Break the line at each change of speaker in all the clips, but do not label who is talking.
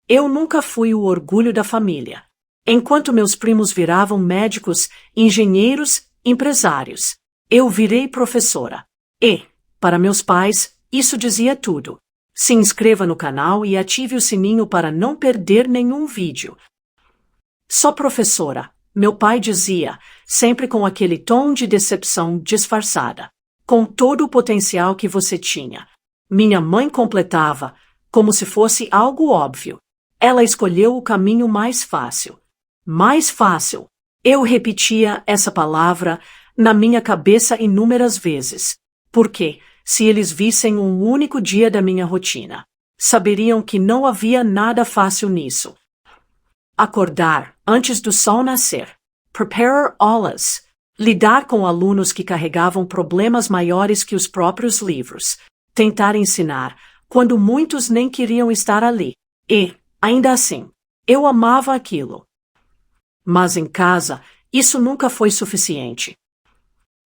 Eu nunca fui o orgulho da família. Enquanto meus primos viravam médicos, engenheiros, empresários, eu virei professora. E, para meus pais, isso dizia tudo. Se inscreva no canal e ative o sininho para não perder nenhum vídeo. Só professora, meu pai dizia, sempre com aquele tom de decepção disfarçada. Com todo o potencial que você tinha. Minha mãe completava, como se fosse algo óbvio. Ela escolheu o caminho mais fácil. Mais fácil. Eu repetia essa palavra na minha cabeça inúmeras vezes. Porque, se eles vissem um único dia da minha rotina, saberiam que não havia nada fácil nisso. Acordar antes do sol nascer. Prepare aulas. Lidar com alunos que carregavam problemas maiores que os próprios livros. Tentar ensinar, quando muitos nem queriam estar ali. E, ainda assim, eu amava aquilo. Mas em casa, isso nunca foi suficiente.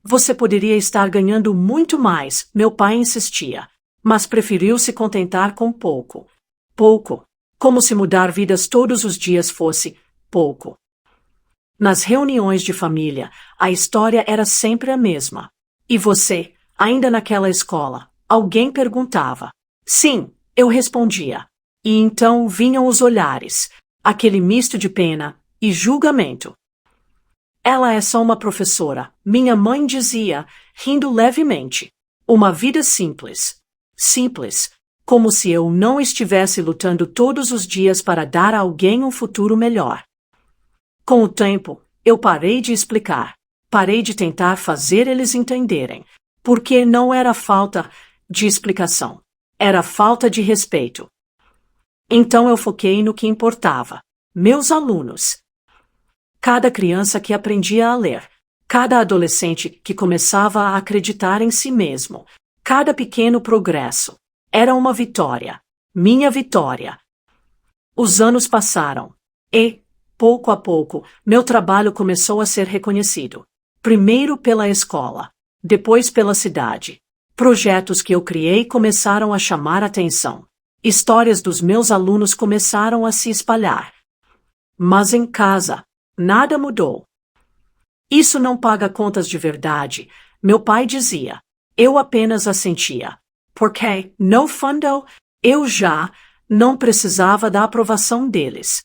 Você poderia estar ganhando muito mais, meu pai insistia, mas preferiu se contentar com pouco. Pouco, como se mudar vidas todos os dias fosse pouco. Nas reuniões de família, a história era sempre a mesma. E você, ainda naquela escola, alguém perguntava. Sim, eu respondia. E então vinham os olhares, aquele misto de pena e julgamento. Ela é só uma professora, minha mãe dizia, rindo levemente. Uma vida simples. Simples, como se eu não estivesse lutando todos os dias para dar a alguém um futuro melhor. Com o tempo, eu parei de explicar. Parei de tentar fazer eles entenderem. Porque não era falta de explicação. Era falta de respeito. Então eu foquei no que importava. Meus alunos. Cada criança que aprendia a ler. Cada adolescente que começava a acreditar em si mesmo. Cada pequeno progresso. Era uma vitória. Minha vitória. Os anos passaram. E, pouco a pouco, meu trabalho começou a ser reconhecido. Primeiro pela escola. Depois pela cidade. Projetos que eu criei começaram a chamar atenção. Histórias dos meus alunos começaram a se espalhar. Mas em casa, nada mudou. Isso não paga contas de verdade, meu pai dizia. Eu apenas assentia. Porque, no fundo, eu já não precisava da aprovação deles.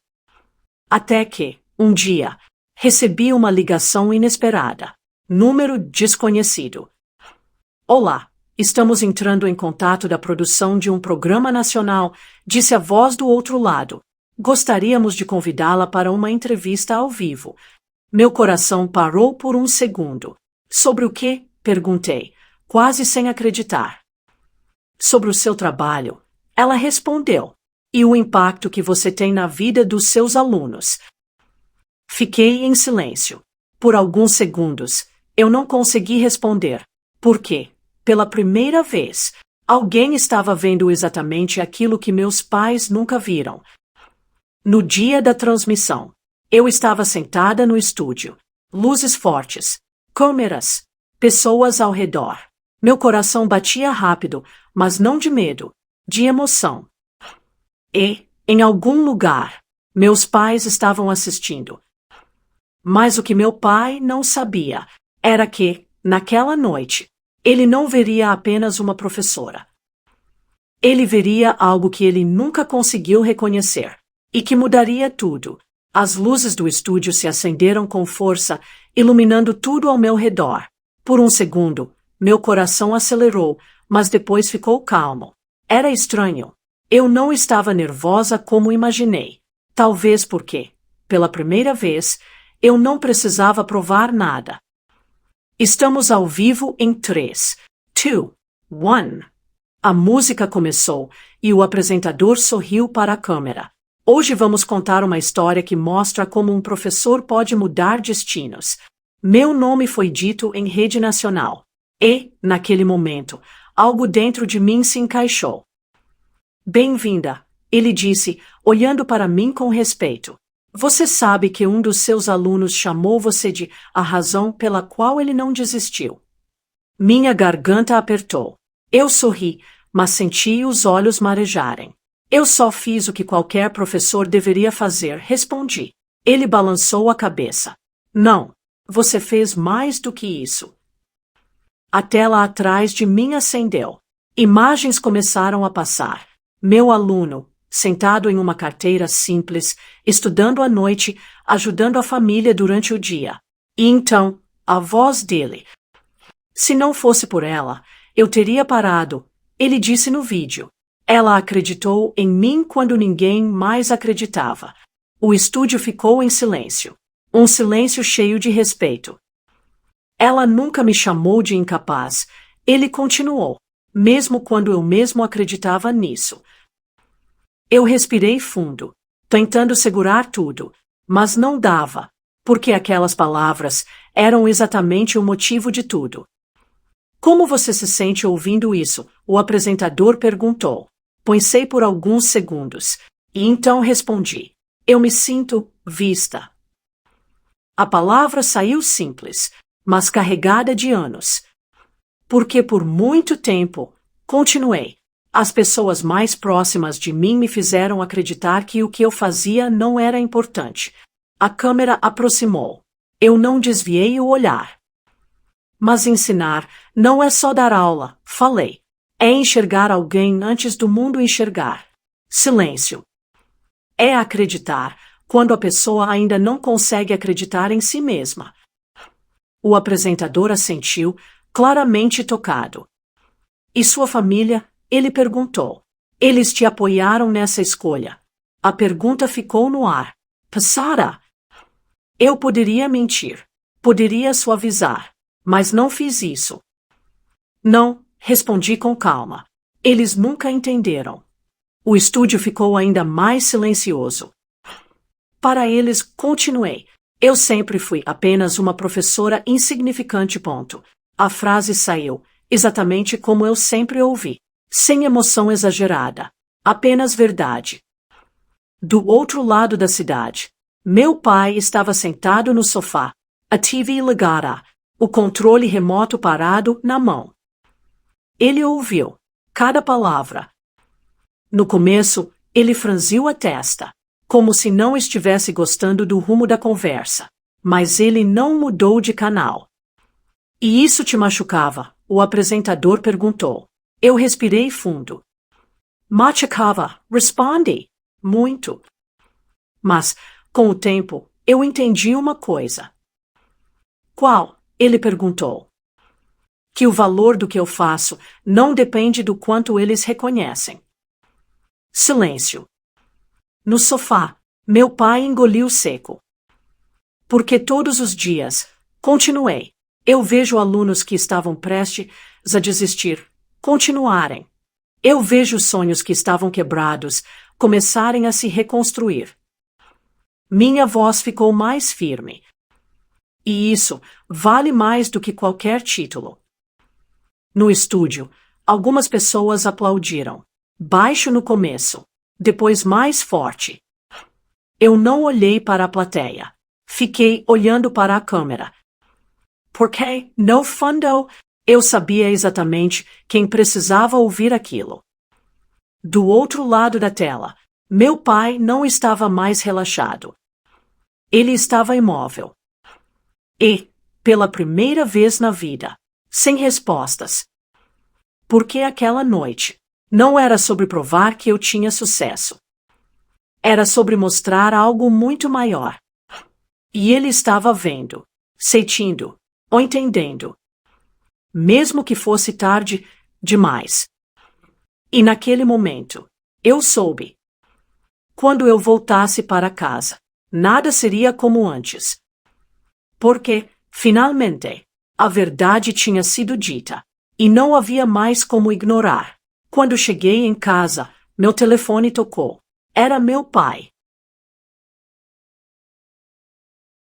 Até que, um dia, recebi uma ligação inesperada. Número desconhecido. Olá, estamos entrando em contato da produção de um programa nacional, disse a voz do outro lado. Gostaríamos de convidá-la para uma entrevista ao vivo. Meu coração parou por um segundo. Sobre o quê? Perguntei, quase sem acreditar. Sobre o seu trabalho. Ela respondeu. E o impacto que você tem na vida dos seus alunos. Fiquei em silêncio. Por alguns segundos, eu não consegui responder. Por quê? Pela primeira vez, alguém estava vendo exatamente aquilo que meus pais nunca viram. No dia da transmissão, eu estava sentada no estúdio. Luzes fortes, câmeras, pessoas ao redor. Meu coração batia rápido, mas não de medo, de emoção. E, em algum lugar, meus pais estavam assistindo. Mas o que meu pai não sabia era que, naquela noite, ele não veria apenas uma professora. Ele veria algo que ele nunca conseguiu reconhecer, e que mudaria tudo. As luzes do estúdio se acenderam com força, iluminando tudo ao meu redor. Por um segundo, meu coração acelerou, mas depois ficou calmo. Era estranho. Eu não estava nervosa como imaginei. Talvez porque, pela primeira vez, eu não precisava provar nada. Estamos ao vivo em 3, 2, 1. A música começou e o apresentador sorriu para a câmera. Hoje vamos contar uma história que mostra como um professor pode mudar destinos. Meu nome foi dito em rede nacional. E, naquele momento, algo dentro de mim se encaixou. Bem-vinda, ele disse, olhando para mim com respeito. Você sabe que um dos seus alunos chamou você de a razão pela qual ele não desistiu. Minha garganta apertou. Eu sorri, mas senti os olhos marejarem. Eu só fiz o que qualquer professor deveria fazer, respondi. Ele balançou a cabeça. Não, você fez mais do que isso. A tela atrás de mim acendeu. Imagens começaram a passar. Meu aluno, sentado em uma carteira simples, estudando à noite, ajudando a família durante o dia. E então, a voz dele. Se não fosse por ela, eu teria parado, ele disse no vídeo. Ela acreditou em mim quando ninguém mais acreditava. O estúdio ficou em silêncio. Um silêncio cheio de respeito. Ela nunca me chamou de incapaz. Ele continuou, mesmo quando eu mesmo acreditava nisso. Eu respirei fundo, tentando segurar tudo, mas não dava, porque aquelas palavras eram exatamente o motivo de tudo. Como você se sente ouvindo isso? O apresentador perguntou. Pensei por alguns segundos, e então respondi. Eu me sinto vista. A palavra saiu simples, mas carregada de anos. Porque por muito tempo, continuei, as pessoas mais próximas de mim me fizeram acreditar que o que eu fazia não era importante. A câmera aproximou. Eu não desviei o olhar. Mas ensinar não é só dar aula, falei. É enxergar alguém antes do mundo enxergar. Silêncio. É acreditar quando a pessoa ainda não consegue acreditar em si mesma. O apresentador assentiu, claramente tocado. E sua família? Ele perguntou. Eles te apoiaram nessa escolha. A pergunta ficou no ar. Passara. Eu poderia mentir. Poderia suavizar. Mas não fiz isso. Não, respondi com calma. Eles nunca entenderam. O estúdio ficou ainda mais silencioso. Para eles, continuei. Eu sempre fui apenas uma professora insignificante. Ponto. A frase saiu, exatamente como eu sempre ouvi. Sem emoção exagerada. Apenas verdade. Do outro lado da cidade, meu pai estava sentado no sofá, a TV ligada, o controle remoto parado na mão. Ele ouviu cada palavra. No começo, ele franziu a testa, como se não estivesse gostando do rumo da conversa, mas ele não mudou de canal. E isso te machucava? O apresentador perguntou. Eu respirei fundo. Machucava, respondi. Muito. Mas, com o tempo, eu entendi uma coisa. Qual? Ele perguntou. Que o valor do que eu faço não depende do quanto eles reconhecem. Silêncio. No sofá, meu pai engoliu seco. Porque todos os dias, continuei, eu vejo alunos que estavam prestes a desistir, continuarem. Eu vejo sonhos que estavam quebrados começarem a se reconstruir. Minha voz ficou mais firme. E isso vale mais do que qualquer título. No estúdio, algumas pessoas aplaudiram. Baixo no começo, depois mais forte. Eu não olhei para a plateia. Fiquei olhando para a câmera. Porque, no fundo, eu sabia exatamente quem precisava ouvir aquilo. Do outro lado da tela, meu pai não estava mais relaxado. Ele estava imóvel. E, pela primeira vez na vida, sem respostas. Porque aquela noite não era sobre provar que eu tinha sucesso. Era sobre mostrar algo muito maior. E ele estava vendo, sentindo, ou entendendo. Mesmo que fosse tarde demais. E naquele momento, eu soube. Quando eu voltasse para casa, nada seria como antes. Porque, finalmente, a verdade tinha sido dita. E não havia mais como ignorar. Quando cheguei em casa, meu telefone tocou. Era meu pai.